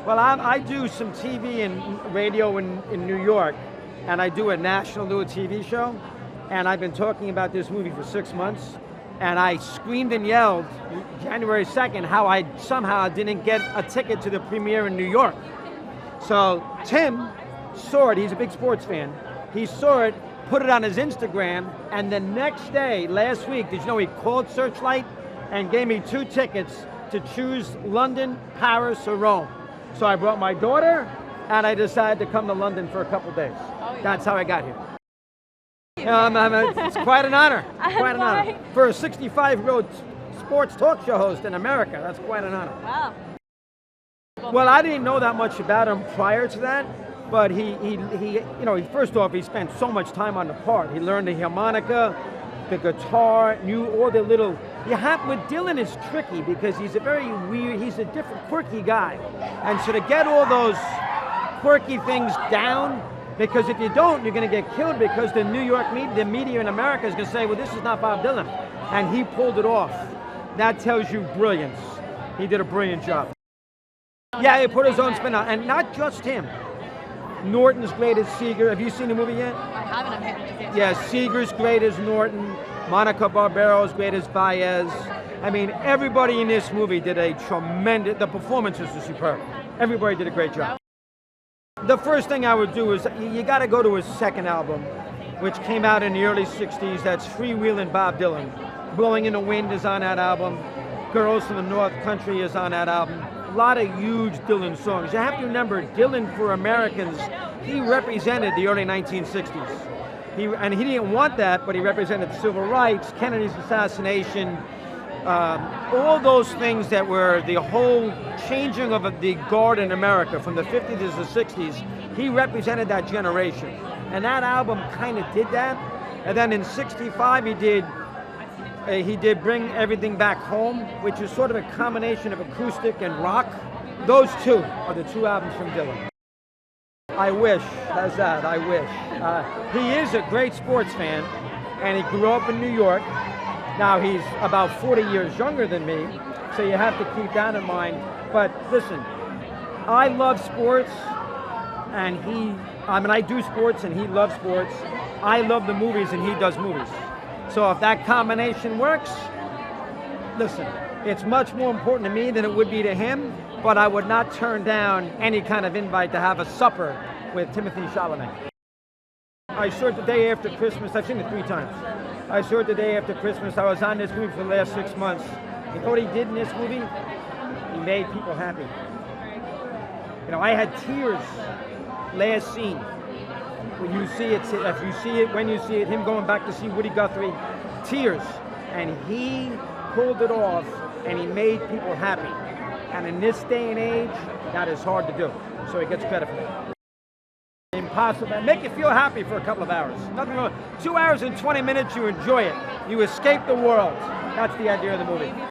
Well, I do some TV and radio in New York, and I do a national TV show, and I've been talking about this movie for 6 months, and I screamed and yelled January 2nd how I somehow didn't get a ticket to the premiere in New York. So Tim saw it, he's a big sports fan, he saw it, put it on his Instagram, and the next day, last week, did you know he called Searchlight and gave me 2 tickets to choose London, Paris, or Rome. So I brought my daughter, and I decided to come to London for a couple days. Oh, yeah. That's how I got here. It's quite an honor, quite an honor. For a 65-year-old sports talk show host in America, that's quite an honor. Wow. Well, I didn't know that much about him prior to that, but he first off, he spent so much time on the part. He learned the harmonica, the guitar, knew all the little, with Dylan it's tricky because he's a very weird, he's a different, quirky guy. And so to get all those quirky things down, because if you don't, you're gonna get killed because the New York media in America is gonna say, well, this is not Bob Dylan. And he pulled it off. That tells you brilliance. He did a brilliant job. Yeah, he put his own spin on, and not just him. Norton's great as Seeger. Have you seen the movie yet? I haven't. I'm happy to see it. Yeah, Seeger's great as Norton. Monica Barbero's great as Baez. I mean, everybody in this movie did a tremendous, the performances were superb. Everybody did a great job. The first thing I would do is, you gotta go to his second album, which came out in the early 60s. That's Freewheelin' Bob Dylan. Blowing in the Wind is on that album. Girls from the North Country is on that album. A lot of huge Dylan songs. You have to remember, Dylan for Americans, he represented the early 1960s. He didn't want that, but he represented civil rights, Kennedy's assassination, all those things that were the whole changing of the guard in America from the 50s to the 60s. He represented that generation. And that album kind of did that. And then in 65, he did Bring Everything Back Home, which is sort of a combination of acoustic and rock. Those 2 are the 2 albums from Dylan. I wish, how's that, I wish. He is a great sports fan, and he grew up in New York. Now he's about 40 years younger than me, so you have to keep that in mind. But listen, I love sports, and I do sports and he loves sports. I love the movies and he does movies. So if that combination works, listen, it's much more important to me than it would be to him, but I would not turn down any kind of invite to have a supper with Timothy Chalamet. I saw it the day after Christmas. I've seen it 3 times. I saw it the day after Christmas. I was on this movie for the last 6 months. You know what he did in this movie? He made people happy. You know, I had tears last scene. When you see it, when you see it, him going back to see Woody Guthrie, tears. And he pulled it off, and he made people happy. And in this day and age, that is hard to do. So he gets credit for that. Impossible. Make you feel happy for a couple of hours. Nothing wrong. 2 hours and 20 minutes, you enjoy it. You escape the world. That's the idea of the movie.